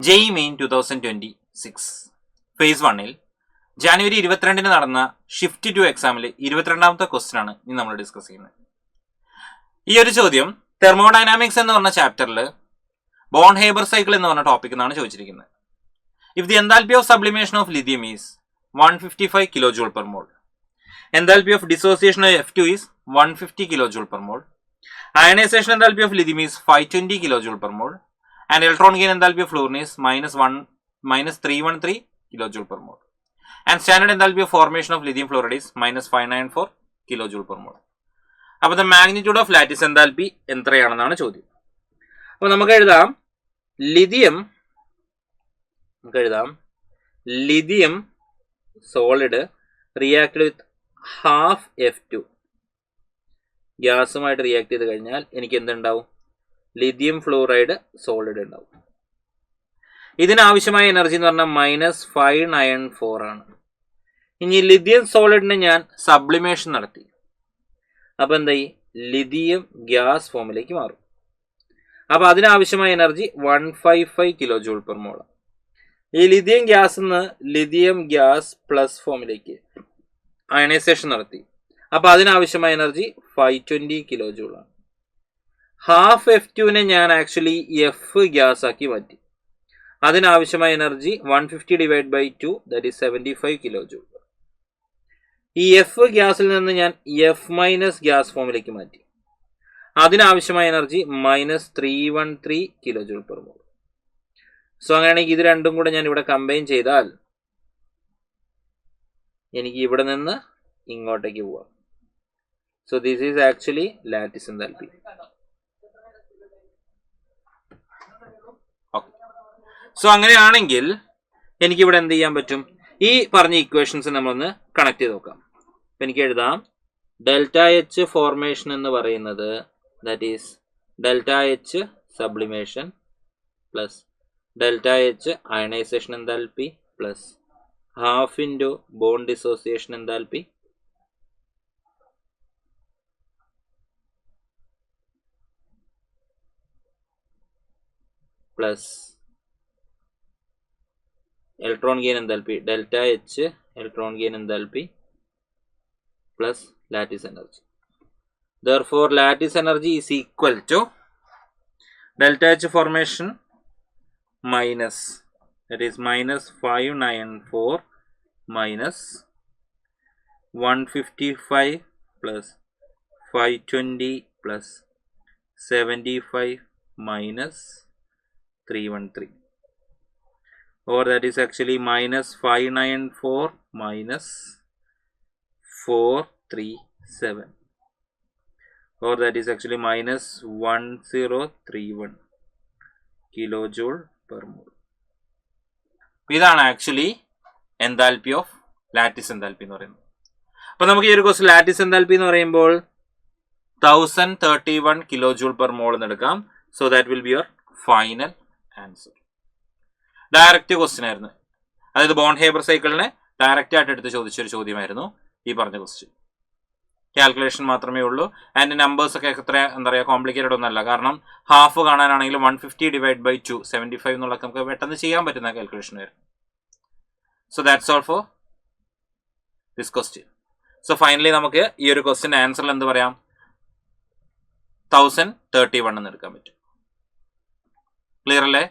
JEE main 2026 face 1-ൽ January 22-ന് നടന്ന shift 2 എക്സാമിൽ 22ാമത്തെ question ആണ് ഇനി നമ്മൾ ഡിസ്കസ് ചെയ്യുന്നത്. ഈ ഒരു ചോദ്യം തെർമോഡൈനാമിക്സ് എന്ന് പറഞ്ഞ ചാപ്റ്ററിൽ ബോൺ ഹേബർ സൈക്കിൾ എന്ന് പറഞ്ഞ ടോപ്പിക് എന്നാണ് ചോദിച്ചിരിക്കുന്നത്. If the enthalpy of sublimation of lithium is 155 kilojoule per mole, enthalpy of dissociation of F2 is 150 kilojoule per mole, ionisation enthalpy of lithium is 520 kilojoule per mole, and electron gain enthalpy of fluorine is -313 kilojoule per mole, and standard enthalpy of formation of lithium fluoride is -594 kilojoule per mole. അപ്പോൾ the magnitude of lattice enthalpy എത്രയാണെന്നാണ് ചോദ്യം. അപ്പോൾ നമുക്ക് എഴുതാം lithium solid react with half F2 ഗ്യാസുമായിട്ട് react ചെയ്ത് കഴിഞ്ഞാൽ എനിക്ക് എന്തുണ്ടാവും? ലിഥിയം ഫ്ലൂറൈഡ് സോളിഡ് ഉണ്ടാവും. ഇതിനാവശ്യമായ എനർജി എന്ന് പറഞ്ഞാൽ -594 ആണ്. ഇനി ലിഥിയം സോളിഡിന് ഞാൻ സബ്ലിമേഷൻ നടത്തി, അപ്പോൾ എന്തായി? ലിഥിയം ഗ്യാസ് ഫോമിലേക്ക് മാറും. അപ്പോൾ അതിനാവശ്യമായ എനർജി 155 കിലോജൂൾ പെർ മോൾ. ഈ ലിഥിയം ഗ്യാസ് നിന്ന് ലിഥിയം ഗ്യാസ് പ്ലസ് ഫോമിലേക്ക് അയണൈസേഷൻ നടത്തി, അപ്പോൾ അതിനാവശ്യമായ എനർജി 520 കിലോജൂൾ ആണ്. ഹാഫ് F2-നെ ഞാൻ ആക്ച്വലി എഫ് ഗ്യാസ് ആക്കി മാറ്റി. അതിനാവശ്യമായ എനർജി 150/2 ദാറ്റ് ഈസ് 75 കിലോജൂൾ. ഈ എഫ് ഗ്യാസിൽ നിന്ന് ഞാൻ എഫ് മൈനസ് ഗ്യാസ് ഫോമിലേക്ക് മാറ്റി. അതിനാവശ്യമായ എനർജി -313 കിലോജൂൾ പെർ മോൾ. സോ അങ്ങനെയാണെങ്കിൽ ഇത് രണ്ടും കൂടെ ഞാൻ ഇവിടെ കമ്പൈൻ ചെയ്താൽ എനിക്ക് ഇവിടെ നിന്ന് ഇങ്ങോട്ടേക്ക് പോവാം. So this is actually lattice enthalpy. So അങ്ങനെയാണെങ്കിൽ എനിക്കിവിടെ എന്ത് ചെയ്യാൻ പറ്റും? ഈ പറഞ്ഞ ഇക്വേഷൻസ് നമ്മളൊന്ന് കണക്ട് ചെയ്ത് നോക്കാം. അപ്പം എനിക്ക് എഴുതാം ΔH ഫോർമേഷൻ എന്ന് പറയുന്നത് that is ΔH sublimation plus ΔH ionisation enthalpy plus half into bond dissociation enthalpy plus electron gain enthalpy ΔH electron gain enthalpy plus lattice energy. Therefore lattice energy is equal to ΔH formation minus, that is -594 minus 155 plus 520 plus 75 minus 313, or that is actually -594 minus 437, or that is actually -1031 kilojoule per mole. ഇതാണ് actually enthalpy of lattice enthalpy എന്ന് പറയുന്നത്. അപ്പോൾ നമുക്ക് ഈ ഒരു question lattice enthalpy എന്ന് പറയുമ്പോൾ 1031 കിലോജൂൾ per മോൾ എന്ന് എടുക്കാം. So that will be your final answer. Direct question ആയിരുന്നു, അതായത് ബോൺ ഹേബർ സൈക്കിളിനെ ഡയറക്റ്റ് ആയിട്ട് എടുത്ത് ചോദിച്ചൊരു ചോദ്യമായിരുന്നു ഈ പറഞ്ഞ ക്വസ്റ്റ്യൻ. കാൽക്കുലേഷൻ മാത്രമേ ഉള്ളൂ. ആൻഡ് നമ്പേഴ്സ് ഒക്കെ എന്താ പറയുക, കോംപ്ലിക്കേറ്റഡ് ഒന്നല്ല. കാരണം ഹാഫ് കാണാനാണെങ്കിൽ 150/2 75 എന്നുള്ളതൊക്കെ നമുക്ക് പെട്ടെന്ന് ചെയ്യാൻ പറ്റുന്ന കാൽക്കുലേഷൻ ആയിരുന്നു. So that's all for this question. So finally നമുക്ക് ഈ ഒരു ക്വസ്റ്റ്യൻ ആൻസറിൽ എന്ത് പറയാം? 1031 എന്ന് എടുക്കാൻ പറ്റും. ക്ലിയർ അല്ലേ?